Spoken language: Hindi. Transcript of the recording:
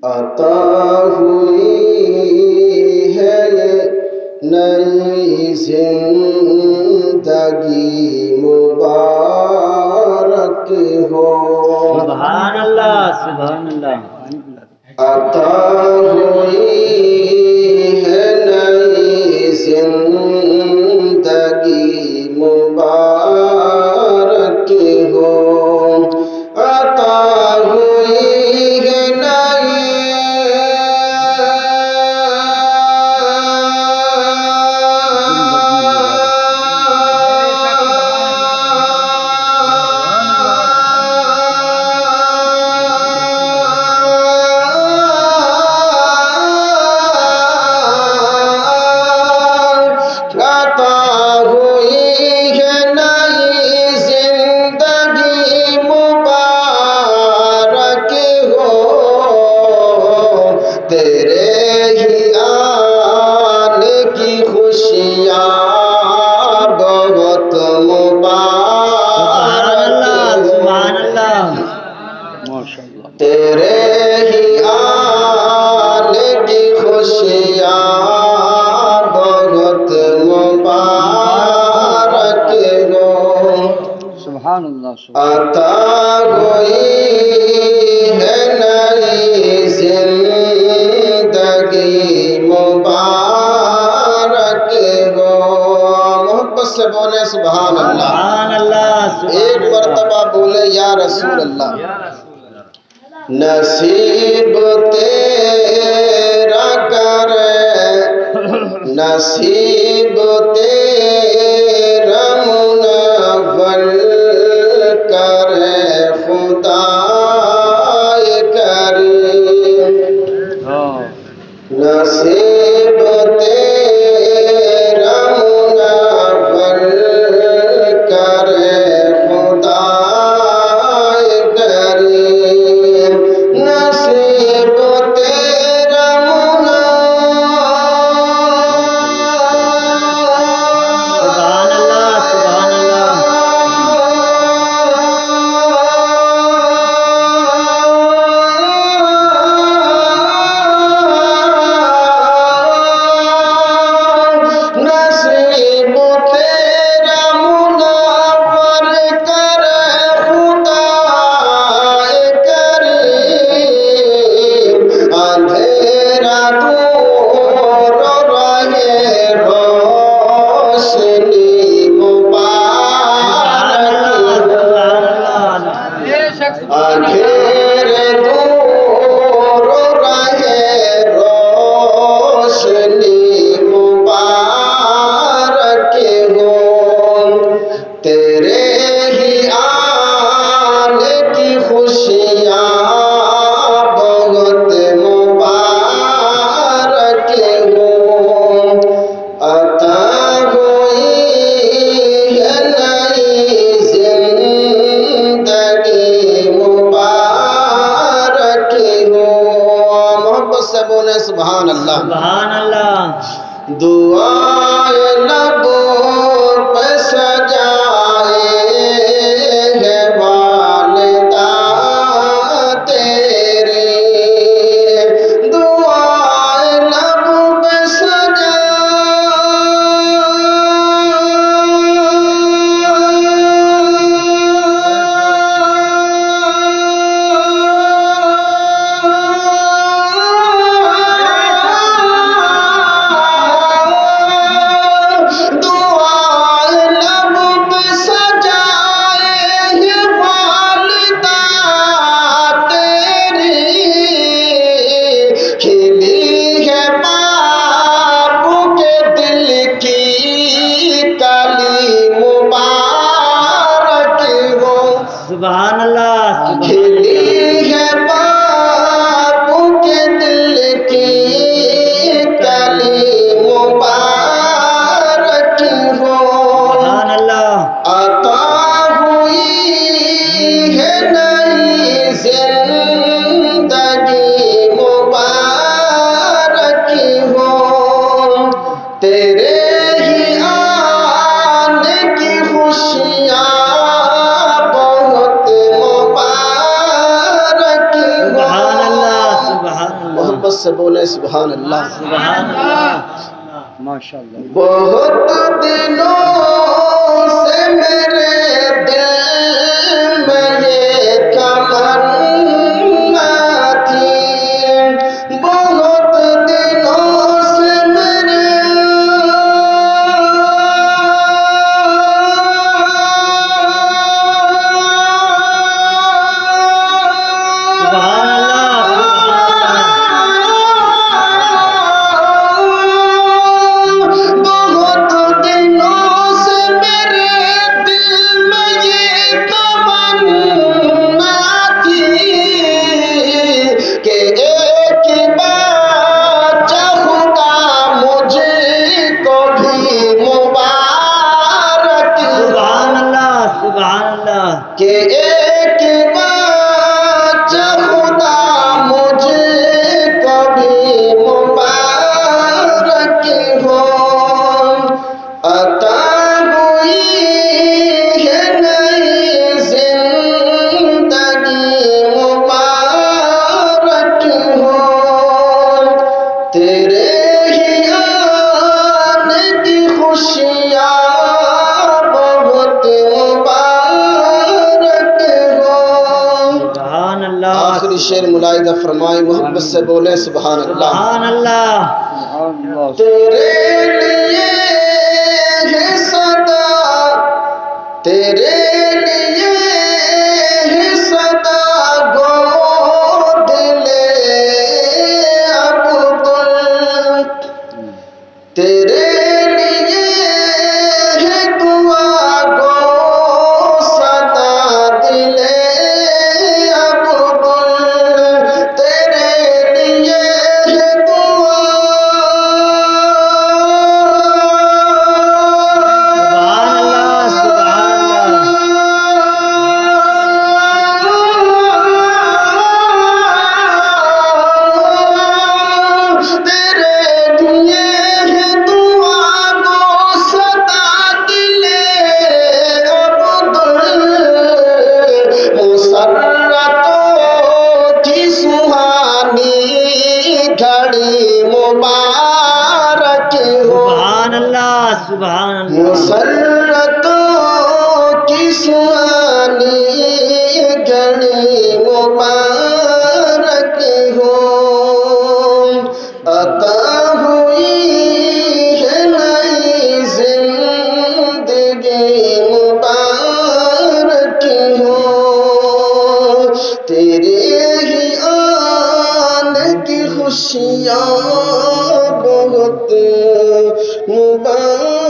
अता हुई है नई जिंदगी मुबारक हो। सुभान अल्लाह सुभान अल्लाह। अता हुई है नई जिंदगी मुबारक हो। अता हुई है तेरे ही आने की खुशियाँ बहुत मुबारक हो। तेरे ही आने की खुशियाँ बहुत मुबारक हो। सुभान अल्लाह। अता हुई है नई जिंदगी मुबारक हो। मोहब्बत से बोले सुभान अल्लाह। सुभान अल्लाह। एक मर्तबा बोले या रसूल अल्लाह। नसीब तेरा करे, नसीब तेरा मुनव्वर करे खुदाए करीम। नसीब तेरा मुनव्वर करे खुदाए करीम। नसीब तेरा सुभान अल्लाह सुभान अल्लाह। नसीब तेरा मुनव्वर करे खुदाए करीम। अंधेरा दूर रहे रोशनी मुबारक हो। अंधेरे दूर रहे रोशनी मुबारक हो। तेरे ही आने की खुशियाँ बहुत मुबारक हो। अता हुई है नई जिंदगी मुबारक हो। मोहब्बत से बोले सुभान अल्लाह। सुभान अल्लाह। दुआए लबों पे सजाए है वालिदा तेरी। दुआए लबों पे से बोले सुभान अल्लाह। सुभान अल्लाह माशाअल्लाह। बहुत दिनों से मेरे दिल में ये तमन्ना थी, बहुत दिनों से मेरे सुभान बहुत दिनों से मेरे दिल में ये तमन्ना थी कि एक बच्चा खुदा मुझको भी मुबारक सुभान अल्लाह कि एक बच्चा खुदा मुझको भी मुबारक हो। अता हुई है नई जिंदगी मुबारक हो, तेरे ही आने की खुशियाँ बहुत मुबारक हो। सुभान अल्लाह आखिरी शेर मुलाहिदा फरमाए, मोहब्बत से बोले सुभान अल्लाह। सुभान अल्लाह। तेरे लिए है सदा, तेरे लिए है सदा गोद ले अब्दुल, तेरे लिए है दुआ गो सदा दिले अब्दुल, तेरे लिए है दुआ। सुभान अल्लाह तेरे लिए है दुआ गो सदा दिले अब्दुल, मुसर्रतों की सुहानी घड़ी मुबारक हो। सुभान अल्लाह मुसर्रतों की सुहानी घड़ी मुबारक हो। अता हुई है नई जिंदगी मुबारक हो, तेरे ही आने की खुशियाँ बहुत मुबारक